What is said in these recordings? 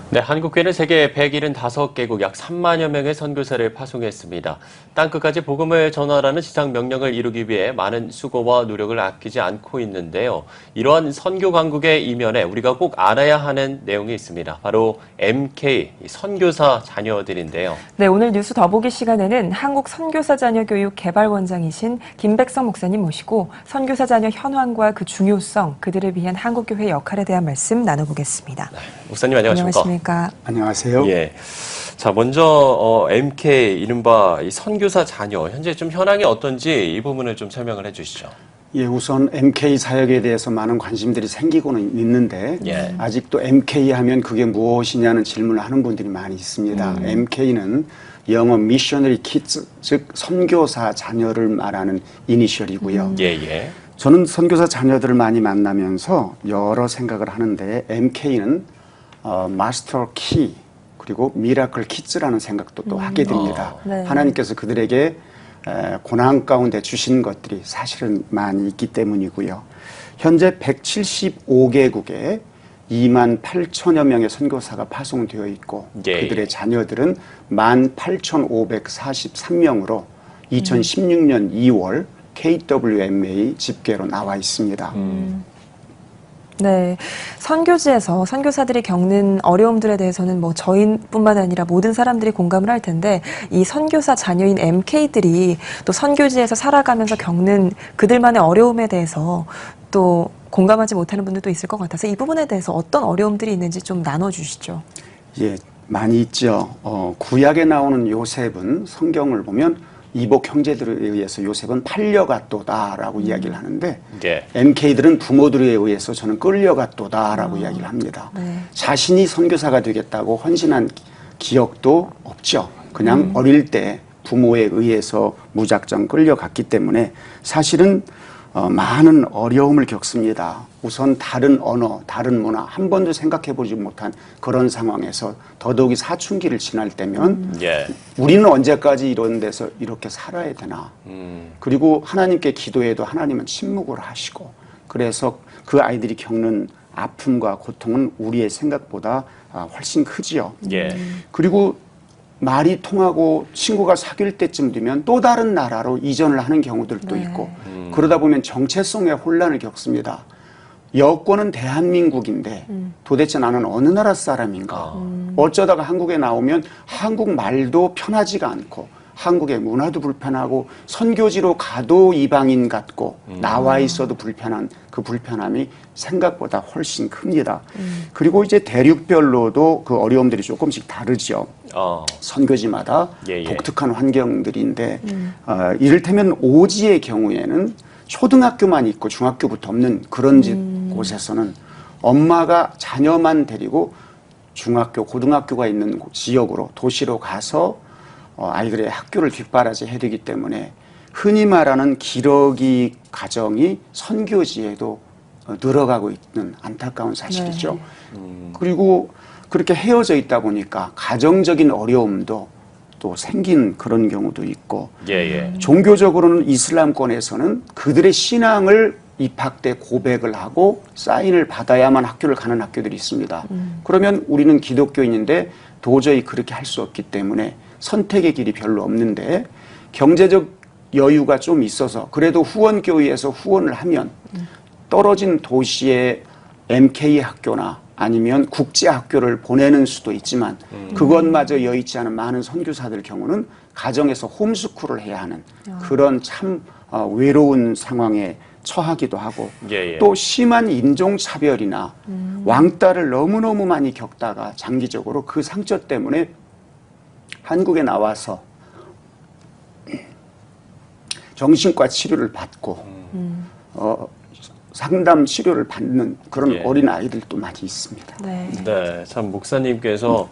네, 한국교회는 세계 175개국 약 3만여 명의 선교사를 파송했습니다. 땅끝까지 복음을 전하라는 지상 명령을 이루기 위해 많은 수고와 노력을 아끼지 않고 있는데요. 이러한 선교 강국의 이면에 우리가 꼭 알아야 하는 내용이 있습니다. 바로 MK, 선교사 자녀들인데요. 네, 오늘 뉴스 더보기 시간에는 한국 선교사 자녀 교육 개발원장이신 김백성 목사님 모시고 선교사 자녀 현황과 그 중요성, 그들을 위한 한국교회 역할에 대한 말씀 나눠보겠습니다. 네, 목사님 안녕하십니까? 안녕하세요. 예. 자, 먼저 MK 이른바 이 선교사 자녀 현재 좀 현황이 어떤지 이 부분을 좀 설명을 해주시죠. 예, 우선 MK 사역에 대해서 많은 관심들이 생기고는 있는데 예. 아직도 MK 하면 그게 무엇이냐는 질문을 하는 분들이 많이 있습니다. MK는 영어 Missionary Kids, 즉 선교사 자녀를 말하는 이니셜이고요. 예. 저는 선교사 자녀들을 많이 만나면서 여러 생각을 하는데 MK는 마스터 키 그리고 미라클 키즈라는 생각도 또 하게 됩니다. 네. 하나님께서 그들에게 고난 가운데 주신 것들이 사실은 많이 있기 때문이고요. 현재 175개국에 2만 8천여 명의 선교사가 파송되어 있고 그들의 자녀들은 18,543명으로 2016년 2월 KWMA 집계로 나와 있습니다. 네, 선교지에서 선교사들이 겪는 어려움들에 대해서는 뭐 저희뿐만 아니라 모든 사람들이 공감을 할 텐데 이 선교사 자녀인 MK들이 또 선교지에서 살아가면서 겪는 그들만의 어려움에 대해서 또 공감하지 못하는 분들도 있을 것 같아서 이 부분에 대해서 어떤 어려움들이 있는지 좀 나눠주시죠. 예, 많이 있죠. 구약에 나오는 요셉은 성경을 보면 이복 형제들에 의해서 요셉은 팔려갔도다라고 이야기를 하는데 MK들은 부모들에 의해서 저는 끌려갔도다라고 이야기를 합니다. 네. 자신이 선교사가 되겠다고 헌신한 기억도 없죠. 그냥 어릴 때 부모에 의해서 무작정 끌려갔기 때문에 사실은 많은 어려움을 겪습니다. 우선 다른 언어, 다른 문화 한 번도 생각해보지 못한 그런 상황에서 더더욱이 사춘기를 지날 때면 우리는 언제까지 이런 데서 이렇게 살아야 되나. 그리고 하나님께 기도해도 하나님은 침묵을 하시고 그래서 그 아이들이 겪는 아픔과 고통은 우리의 생각보다 훨씬 크지요. 그리고 말이 통하고 친구가 사귈 때쯤 되면 또 다른 나라로 이전을 하는 경우들도 있고 그러다 보면 정체성의 혼란을 겪습니다. 여권은 대한민국인데 도대체 나는 어느 나라 사람인가. 어쩌다가 한국에 나오면 한국 말도 편하지가 않고 한국의 문화도 불편하고 선교지로 가도 이방인 같고 나와 있어도 불편한 그 불편함이 생각보다 훨씬 큽니다. 그리고 이제 대륙별로도 그 어려움들이 조금씩 다르죠. 선교지마다 독특한 환경들인데 이를테면 오지의 경우에는 초등학교만 있고 중학교부터 없는 그런 곳에서는 엄마가 자녀만 데리고 중학교, 고등학교가 있는 지역으로 도시로 가서 아이들의 학교를 뒷바라지 해야 되기 때문에 흔히 말하는 기러기 가정이 선교지에도 늘어가고 있는 안타까운 사실이죠. 그리고 그렇게 헤어져 있다 보니까 가정적인 어려움도 또 생긴 그런 경우도 있고 종교적으로는 이슬람권에서는 그들의 신앙을 입학 때 고백을 하고 사인을 받아야만 학교를 가는 학교들이 있습니다. 그러면 우리는 기독교인인데 도저히 그렇게 할 수 없기 때문에 선택의 길이 별로 없는데 경제적 여유가 좀 있어서 그래도 후원교회에서 후원을 하면 떨어진 도시의 MK 학교나 아니면 국제학교를 보내는 수도 있지만 그것마저 여의치 않은 많은 선교사들 경우는 가정에서 홈스쿨을 해야 하는 그런 참 외로운 상황에 처하기도 하고 또 심한 인종차별이나 왕따를 너무너무 많이 겪다가 장기적으로 그 상처 때문에 한국에 나와서 정신과 치료를 받고 상담 치료를 받는 그런 어린 아이들도 많이 있습니다. 네, 참 목사님께서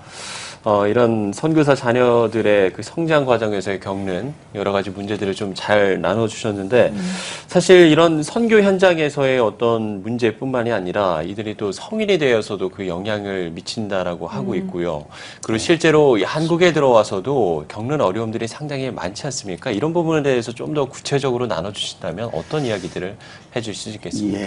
이런 선교사 자녀들의 그 성장 과정에서 겪는 여러 가지 문제들을 좀 잘 나눠주셨는데 사실 이런 선교 현장에서의 어떤 문제뿐만이 아니라 이들이 또 성인이 되어서도 그 영향을 미친다라고 하고 있고요. 그리고 실제로 한국에 들어와서도 겪는 어려움들이 상당히 많지 않습니까? 이런 부분에 대해서 좀 더 구체적으로 나눠주신다면 어떤 이야기들을 해주실 수 있겠습니까?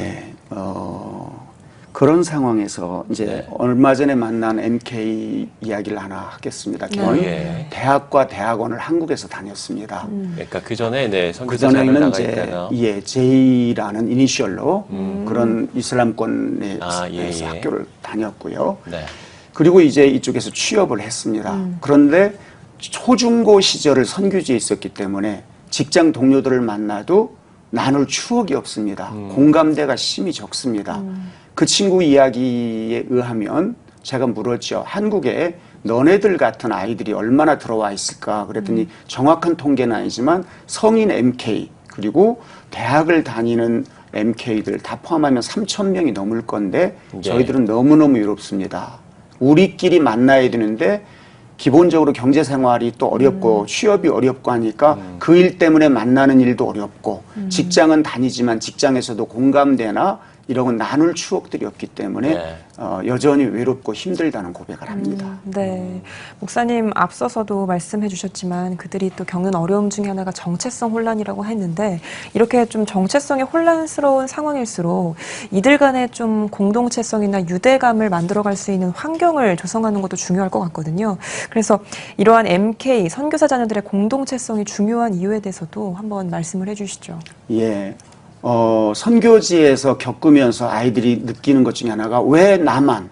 그런 상황에서 이제 네. 얼마 전에 만난 MK 이야기를 하나 하겠습니다. 저는 예. 대학과 대학원을 한국에서 다녔습니다. 그러니까 그 전에 네, 그 선교사 자녀 전에는 나가 이제 있다가 J라는 이니셜로 그런 이슬람권의 예. 학교를 다녔고요. 네. 그리고 이제 이쪽에서 취업을 했습니다. 그런데 초중고 시절을 선교지에 있었기 때문에 직장 동료들을 만나도 나눌 추억이 없습니다. 공감대가 심히 적습니다. 그 친구 이야기에 의하면 제가 물었죠. 한국에 너네들 같은 아이들이 얼마나 들어와 있을까 그랬더니 정확한 통계는 아니지만 성인 MK 그리고 대학을 다니는 MK들 다 포함하면 3,000명이 넘을 건데 저희들은 너무너무 외롭습니다. 우리끼리 만나야 되는데 기본적으로 경제 생활이 또 어렵고 취업이 어렵고 하니까 그 일 때문에 만나는 일도 어렵고 직장은 다니지만 직장에서도 공감대나 이런 건 나눌 추억들이 없기 때문에 네. 여전히 외롭고 힘들다는 고백을 합니다. 네. 목사님 앞서서도 말씀해 주셨지만 그들이 또 겪는 어려움 중에 하나가 정체성 혼란이라고 했는데 이렇게 좀 정체성이 혼란스러운 상황일수록 이들 간에 좀 공동체성이나 유대감을 만들어갈 수 있는 환경을 조성하는 것도 중요할 것 같거든요. 그래서 이러한 MK 선교사 자녀들의 공동체성이 중요한 이유에 대해서도 한번 말씀을 해 주시죠. 예. 선교지에서 겪으면서 아이들이 느끼는 것 중에 하나가 왜 나만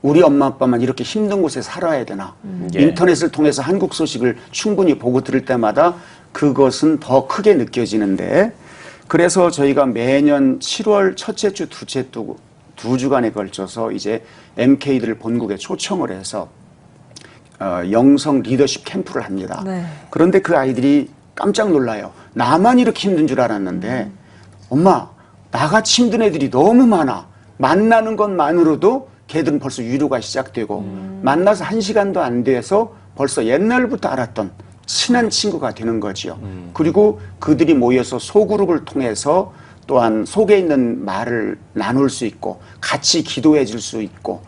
우리 엄마 아빠만 이렇게 힘든 곳에 살아야 되나. 예. 인터넷을 통해서 한국 소식을 충분히 보고 들을 때마다 그것은 더 크게 느껴지는데 그래서 저희가 매년 7월 첫째 주, 둘째 주 두 주간에 걸쳐서 이제 MK들을 본국에 초청을 해서 영성 리더십 캠프를 합니다. 네. 그런데 그 아이들이 깜짝 놀라요. 나만 이렇게 힘든 줄 알았는데 엄마 나같이 힘든 애들이 너무 많아. 만나는 것만으로도 걔들은 벌써 위로가 시작되고 만나서 1시간도 안 돼서 벌써 옛날부터 알았던 친한 친구가 되는 거지요. 그리고 그들이 모여서 소그룹을 통해서 또한 속에 있는 말을 나눌 수 있고 같이 기도해 줄 수 있고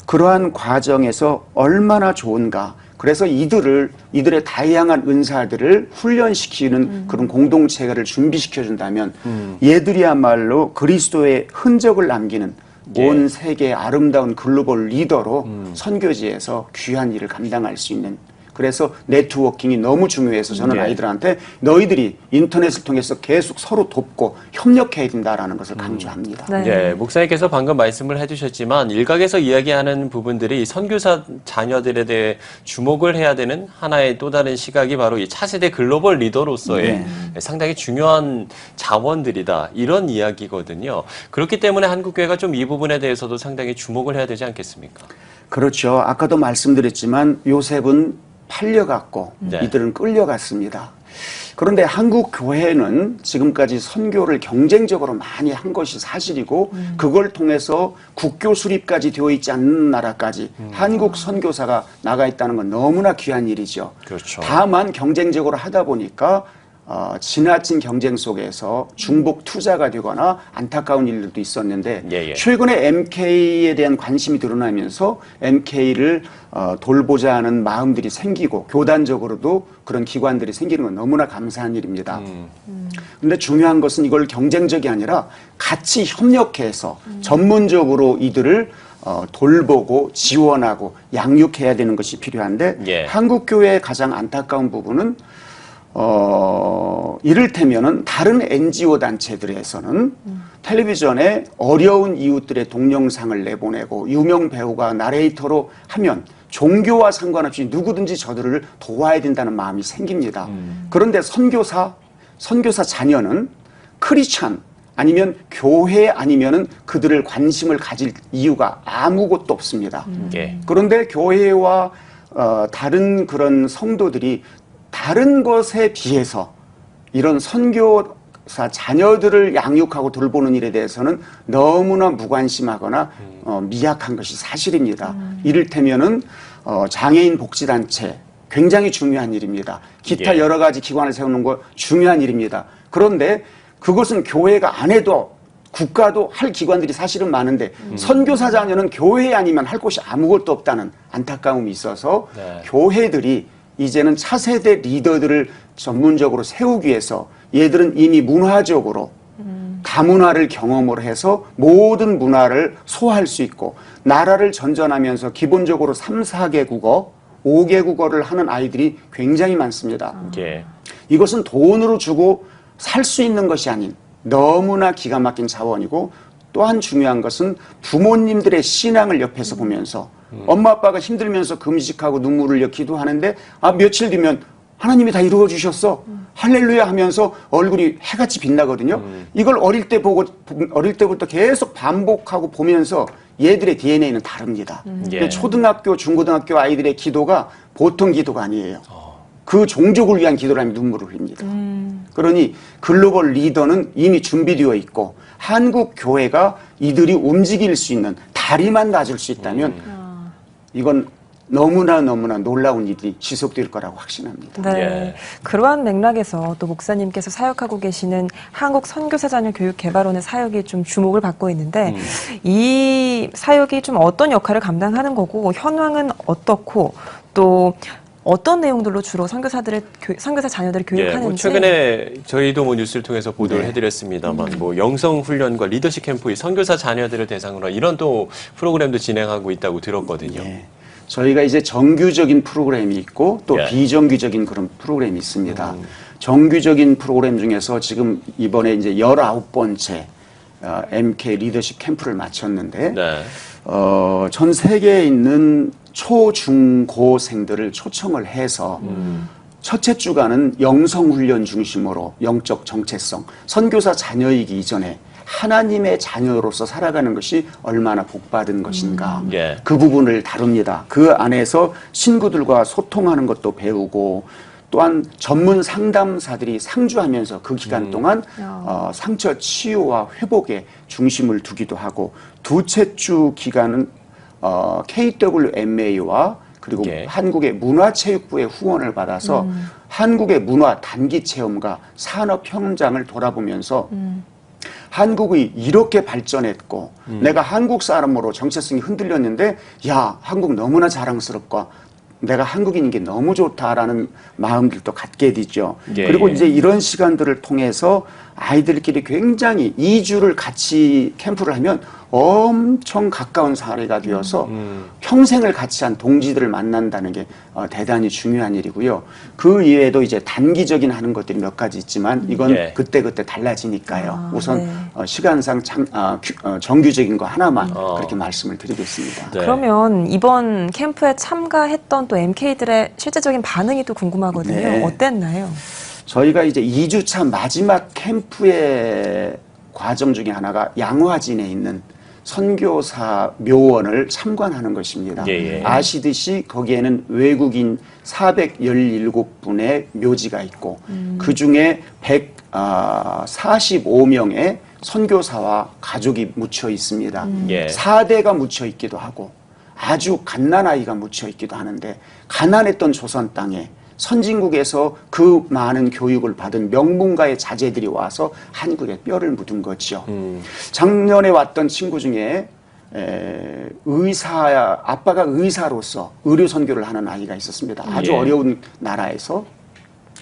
그러한 과정에서 얼마나 좋은가. 그래서 이들의 다양한 은사들을 훈련시키는 그런 공동체를 준비시켜 준다면 얘들이야말로 그리스도의 흔적을 남기는 온 세계의 아름다운 글로벌 리더로 선교지에서 귀한 일을 감당할 수 있는 그래서 네트워킹이 너무 중요해서 저는 아이들한테 너희들이 인터넷을 통해서 계속 서로 돕고 협력해야 된다라는 것을 강조합니다. 네. 예, 목사님께서 방금 말씀을 해주셨지만 일각에서 이야기하는 부분들이 선교사 자녀들에 대해 주목을 해야 되는 하나의 또 다른 시각이 바로 이 차세대 글로벌 리더로서의 상당히 중요한 자원들이다 이런 이야기거든요. 그렇기 때문에 한국교회가 좀 이 부분에 대해서도 상당히 주목을 해야 되지 않겠습니까? 그렇죠. 아까도 말씀드렸지만 요셉은 팔려갔고 네. 이들은 끌려갔습니다. 그런데 한국 교회는 지금까지 선교를 경쟁적으로 많이 한 것이 사실이고 그걸 통해서 국교 수립까지 되어 있지 않는 나라까지 한국 선교사가 나가 있다는 건 너무나 귀한 일이죠. 그렇죠. 다만 경쟁적으로 하다 보니까 지나친 경쟁 속에서 중복 투자가 되거나 안타까운 일들도 있었는데 예. 최근에 MK에 대한 관심이 드러나면서 MK를 돌보자 하는 마음들이 생기고 교단적으로도 그런 기관들이 생기는 건 너무나 감사한 일입니다. 그런데 중요한 것은 이걸 경쟁적이 아니라 같이 협력해서 전문적으로 이들을 돌보고 지원하고 양육해야 되는 것이 필요한데 예. 한국 교회의 가장 안타까운 부분은 이를테면은 다른 NGO 단체들에서는 텔레비전에 어려운 이웃들의 동영상을 내보내고 유명 배우가 나레이터로 하면 종교와 상관없이 누구든지 저들을 도와야 된다는 마음이 생깁니다. 그런데 선교사 자녀는 크리스찬 아니면 교회 아니면은 그들을 관심을 가질 이유가 아무것도 없습니다. 예. 그런데 교회와 다른 성도들이 다른 것에 비해서 이런 선교사 자녀들을 양육하고 돌보는 일에 대해서는 너무나 무관심하거나 미약한 것이 사실입니다. 이를테면은 장애인 복지단체 굉장히 중요한 일입니다. 기타 예. 여러 가지 기관을 세우는 거 중요한 일입니다. 그런데 그것은 교회가 안 해도 국가도 할 기관들이 사실은 많은데 선교사 자녀는 교회 아니면 할 곳이 아무것도 없다는 안타까움이 있어서 네. 교회들이 이제는 차세대 리더들을 전문적으로 세우기 위해서 얘들은 이미 문화적으로 다문화를 경험을 해서 모든 문화를 소화할 수 있고 나라를 전전하면서 기본적으로 3, 4개 국어, 5개 국어를 하는 아이들이 굉장히 많습니다. 예. 이것은 돈으로 주고 살 수 있는 것이 아닌 너무나 기가 막힌 자원이고 또한 중요한 것은 부모님들의 신앙을 옆에서 보면서 엄마 아빠가 힘들면서 금식하고 눈물을 흘려 기도하는데 며칠 뒤면 하나님이 다 이루어 주셨어. 할렐루야 하면서 얼굴이 해같이 빛나거든요. 이걸 어릴 때부터 계속 반복하고 보면서 얘들의 DNA는 다릅니다. 예. 초등학교, 중고등학교 아이들의 기도가 보통 기도가 아니에요. 그 종족을 위한 기도라면 눈물을 흘립니다. 그러니 글로벌 리더는 이미 준비되어 있고 한국 교회가 이들이 움직일 수 있는 다리만 놔줄 수 있다면 이건 너무나 놀라운 일이 지속될 거라고 확신합니다. 네. 예. 그러한 맥락에서 또 목사님께서 사역하고 계시는 한국 선교사 자녀 교육 개발원의 사역이 좀 주목을 받고 있는데 이 사역이 좀 어떤 역할을 감당하는 거고 현황은 어떻고 또 어떤 내용들로 주로 선교사 자녀들을 예, 교육하는지. 뭐 최근에 저희도 뭐 뉴스를 통해서 보도를 네. 해드렸습니다만, 뭐 영성 훈련과 리더십 캠프, 이 선교사 자녀들을 대상으로 이런 또 프로그램도 진행하고 있다고 들었거든요. 예. 저희가 이제 정규적인 프로그램이 있고 또 예. 비정규적인 그런 프로그램이 있습니다. 정규적인 프로그램 중에서 지금 이번에 이제 19번째 MK 리더십 캠프를 마쳤는데 네. 전 세계에 있는 초, 중, 고생들을 초청을 해서 첫째 주간은 영성훈련 중심으로 영적 정체성, 선교사 자녀이기 이전에 하나님의 자녀로서 살아가는 것이 얼마나 복받은 것인가. 예. 그 부분을 다룹니다. 그 안에서 신구들과 소통하는 것도 배우고 또한 전문 상담사들이 상주하면서 그 기간 동안 상처 치유와 회복에 중심을 두기도 하고 두째 주 기간은 KWMA와 그리고 예. 한국의 문화체육부의 후원을 받아서 한국의 문화 단기 체험과 산업 현장을 돌아보면서 한국이 이렇게 발전했고 내가 한국 사람으로 정체성이 흔들렸는데 야 한국 너무나 자랑스럽고 내가 한국인인 게 너무 좋다라는 마음들도 갖게 되죠. 예, 그리고 예. 이제 이런 시간들을 통해서 아이들끼리 굉장히 2주를 같이 캠프를 하면 엄청 가까운 사례가 되어서 평생을 같이 한 동지들을 만난다는 게 대단히 중요한 일이고요. 그 이외에도 이제 단기적인 하는 것들이 몇 가지 있지만 이건 예. 그때그때 달라지니까요. 우선 네. 시간상 정규적인 거 하나만 그렇게 말씀을 드리겠습니다. 네. 그러면 이번 캠프에 참가했던 또 MK들의 실제적인 반응이 또 궁금하거든요. 네. 어땠나요? 저희가 이제 2주차 마지막 캠프의 과정 중에 하나가 양화진에 있는 선교사 묘원을 참관하는 것입니다. 예, 예. 아시듯이 거기에는 외국인 417분의 묘지가 있고 그중에 145명의 선교사와 가족이 묻혀 있습니다. 예. 4대가 묻혀 있기도 하고 아주 갓난 아이가 묻혀 있기도 하는데 가난했던 조선 땅에 선진국에서 그 많은 교육을 받은 명문가의 자제들이 와서 한국에 뼈를 묻은 거죠. 작년에 왔던 친구 중에 아빠가 의사로서 의료 선교를 하는 아이가 있었습니다. 아주 예. 어려운 나라에서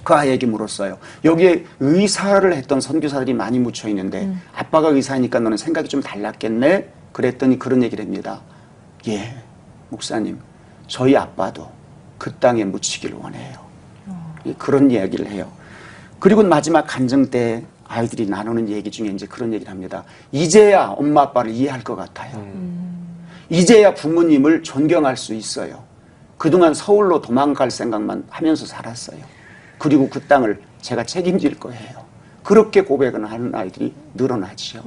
그 아이에게 물었어요. 여기에 의사를 했던 선교사들이 많이 묻혀 있는데 아빠가 의사니까 너는 생각이 좀 달랐겠네? 그랬더니 그런 얘기를 합니다. 예, 목사님, 저희 아빠도 그 땅에 묻히기를 원해요. 그런 이야기를 해요. 그리고 마지막 간증 때 아이들이 나누는 얘기 중에 이제 그런 얘기를 합니다. 이제야 엄마 아빠를 이해할 것 같아요. 이제야 부모님을 존경할 수 있어요. 그동안 서울로 도망갈 생각만 하면서 살았어요. 그리고 그 땅을 제가 책임질 거예요. 그렇게 고백을 하는 아이들이 늘어나지요.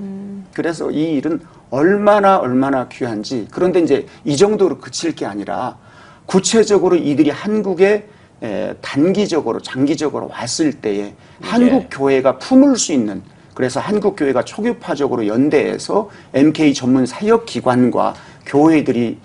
그래서 이 일은 얼마나 귀한지. 그런데 이제 이 정도로 그칠 게 아니라 구체적으로 이들이 한국에 단기적으로 장기적으로 왔을 때에 한국 교회가 품을 수 있는, 그래서 한국 교회가 초교파적으로 연대해서 MK 전문 사역기관과 교회들이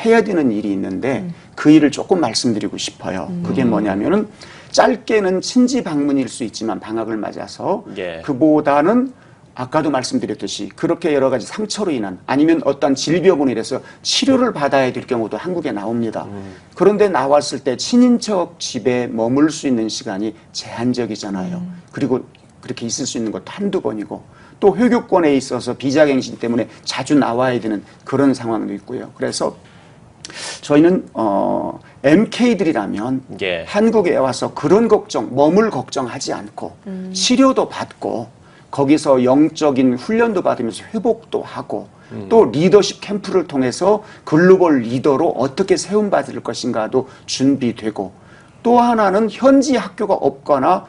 해야 되는 일이 있는데 그 일을 조금 말씀드리고 싶어요. 그게 뭐냐면은 짧게는 친지 방문일 수 있지만 방학을 맞아서 예. 그보다는 아까도 말씀드렸듯이 그렇게 여러 가지 상처로 인한 아니면 어떤 질병으로 인해서 치료를 받아야 될 경우도 한국에 나옵니다. 그런데 나왔을 때 친인척 집에 머물 수 있는 시간이 제한적이잖아요. 그리고 그렇게 있을 수 있는 것도 한두 번이고 또 회교권에 있어서 비자갱신 때문에 자주 나와야 되는 그런 상황도 있고요. 그래서 저희는 MK들이라면 예. 한국에 와서 그런 걱정, 몸을 걱정하지 않고 치료도 받고 거기서 영적인 훈련도 받으면서 회복도 하고 또 리더십 캠프를 통해서 글로벌 리더로 어떻게 세움받을 것인가도 준비되고 또 하나는 현지 학교가 없거나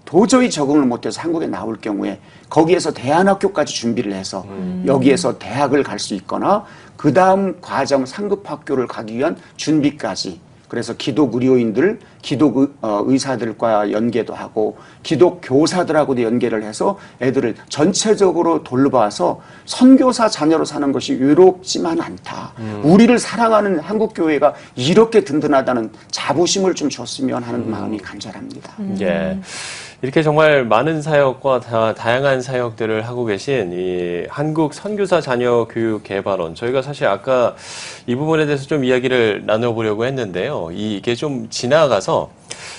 도저히 적응을 못해서 한국에 나올 경우에 거기에서 대안학교까지 준비를 해서 여기에서 대학을 갈 수 있거나 그 다음 과정 상급학교를 가기 위한 준비까지 그래서 기독 의료인들, 기독 의사들과 연계도 하고 기독 교사들하고도 연계를 해서 애들을 전체적으로 돌봐서 선교사 자녀로 사는 것이 외롭지만 않다. 우리를 사랑하는 한국 교회가 이렇게 든든하다는 자부심을 좀 줬으면 하는 마음이 간절합니다. 예. 이렇게 정말 많은 사역과 다양한 사역들을 하고 계신 이 한국 선교사 자녀 교육 개발원. 저희가 사실 아까 이 부분에 대해서 좀 이야기를 나눠보려고 했는데요. 이게 좀 지나가서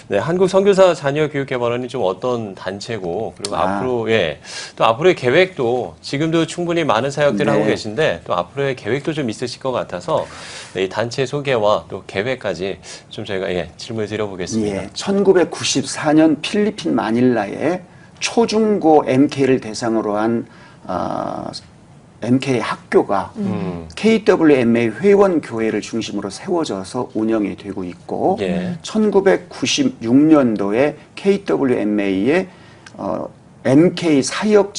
네, 한국 선교사 자녀 교육 개발원이 좀 어떤 단체고 그리고 앞으로 예, 또 앞으로의 계획도 지금도 충분히 많은 사역들을 하고 계신데 또 앞으로의 계획도 좀 있으실 것 같아서 네, 이 단체 소개와 또 계획까지 좀 저희가 질문을 드려보겠습니다. 예, 1994년 필리핀 마닐라에 초중고 MK를 대상으로 한 MK 학교가 KWMA 회원교회를 중심으로 세워져서 운영이 되고 있고 1996년도에 KWMA에 MK 사역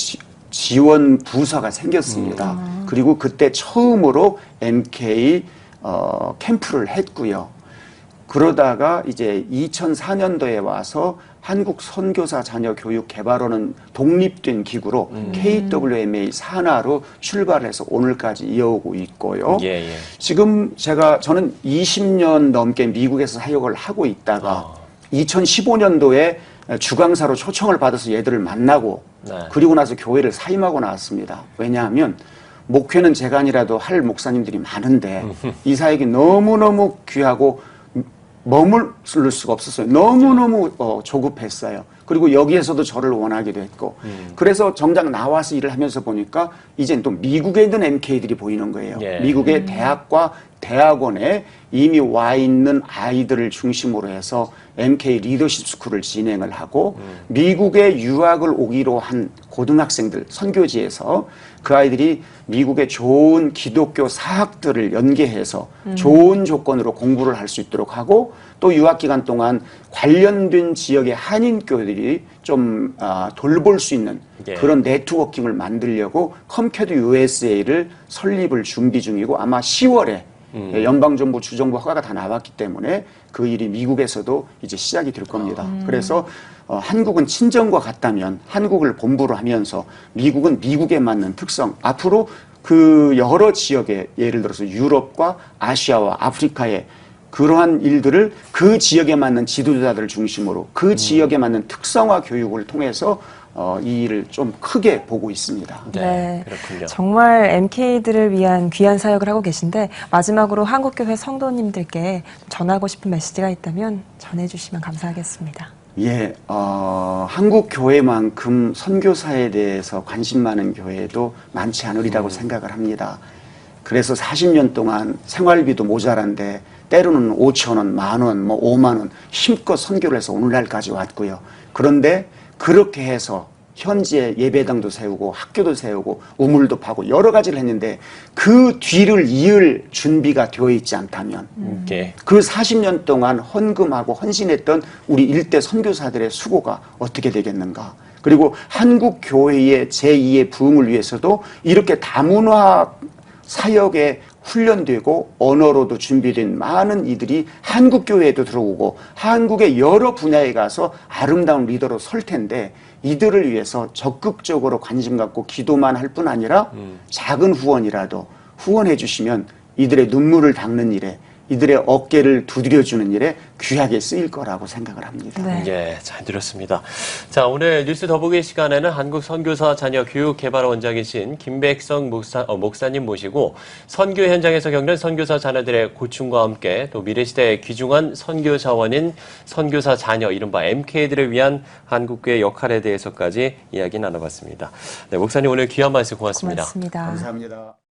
지원 부서가 생겼습니다. 그리고 그때 처음으로 MK 캠프를 했고요. 그러다가 이제 2004년도에 와서 한국 선교사 자녀 교육 개발원은 독립된 기구로 KWMA 산하로 출발해서 오늘까지 이어오고 있고요. 지금 저는 20년 넘게 미국에서 사역을 하고 있다가 2015년도에 주강사로 초청을 받아서 얘들을 만나고 그리고 나서 교회를 사임하고 나왔습니다. 왜냐하면 목회는 제가 아니라도 할 목사님들이 많은데 이 사역이 너무너무 귀하고 머물 수가 없었어요. 너무너무 조급했어요. 그리고 여기에서도 저를 원하기도 했고 그래서 정작 나와서 일을 하면서 보니까 이젠 또 미국에 있는 MK들이 보이는 거예요. 미국의 대학과 대학원에 이미 와 있는 아이들을 중심으로 해서 MK 리더십 스쿨을 진행을 하고 미국에 유학을 오기로 한 고등학생들 선교지에서 그 아이들이 미국의 좋은 기독교 사학들을 연계해서 좋은 조건으로 공부를 할 수 있도록 하고 또 유학 기간 동안 관련된 지역의 한인교회들이 좀 돌볼 수 있는 그런 네트워킹을 만들려고 컴캐드 USA를 설립을 준비 중이고 아마 10월에 연방정부, 주정부 허가가 다 나왔기 때문에 그 일이 미국에서도 이제 시작이 될 겁니다. 그래서 한국은 친정과 같다면 한국을 본부로 하면서 미국은 미국에 맞는 특성, 앞으로 그 여러 지역의 예를 들어서 유럽과 아시아와 아프리카의 그러한 일들을 그 지역에 맞는 지도자들을 중심으로 그 지역에 맞는 특성화 교육을 통해서 이 일을 좀 크게 보고 있습니다. 네, 그렇군요. 정말 MK들을 위한 귀한 사역을 하고 계신데 마지막으로 한국교회 성도님들께 전하고 싶은 메시지가 있다면 전해주시면 감사하겠습니다. 예, 한국 교회만큼 선교사에 대해서 관심 많은 교회도 많지 않으리라고 생각을 합니다. 그래서 40년 동안 생활비도 모자란데 때로는 5,000원, 10,000원, 뭐 50,000원 힘껏 선교를 해서 오늘날까지 왔고요. 그런데 그렇게 해서 현지에 예배당도 세우고 학교도 세우고 우물도 파고 여러 가지를 했는데 그 뒤를 이을 준비가 되어 있지 않다면 그 40년 동안 헌금하고 헌신했던 우리 일대 선교사들의 수고가 어떻게 되겠는가. 그리고 한국 교회의 제2의 부흥을 위해서도 이렇게 다문화 사역에 훈련되고 언어로도 준비된 많은 이들이 한국 교회에도 들어오고 한국의 여러 분야에 가서 아름다운 리더로 설 텐데 이들을 위해서 적극적으로 관심 갖고 기도만 할 뿐 아니라 작은 후원이라도 후원해 주시면 이들의 눈물을 닦는 일에 이들의 어깨를 두드려주는 일에 귀하게 쓰일 거라고 생각을 합니다. 네. 예, 잘 들었습니다. 자, 오늘 뉴스 더보기 시간에는 한국 선교사 자녀 교육개발원장이신 김백성 목사님 모시고 선교 현장에서 겪는 선교사 자녀들의 고충과 함께 또 미래시대에 귀중한 선교 자원인 선교사 자녀, 이른바 MK들을 위한 한국교회 역할에 대해서까지 이야기 나눠봤습니다. 네, 목사님 오늘 귀한 말씀 고맙습니다. 고맙습니다. 감사합니다.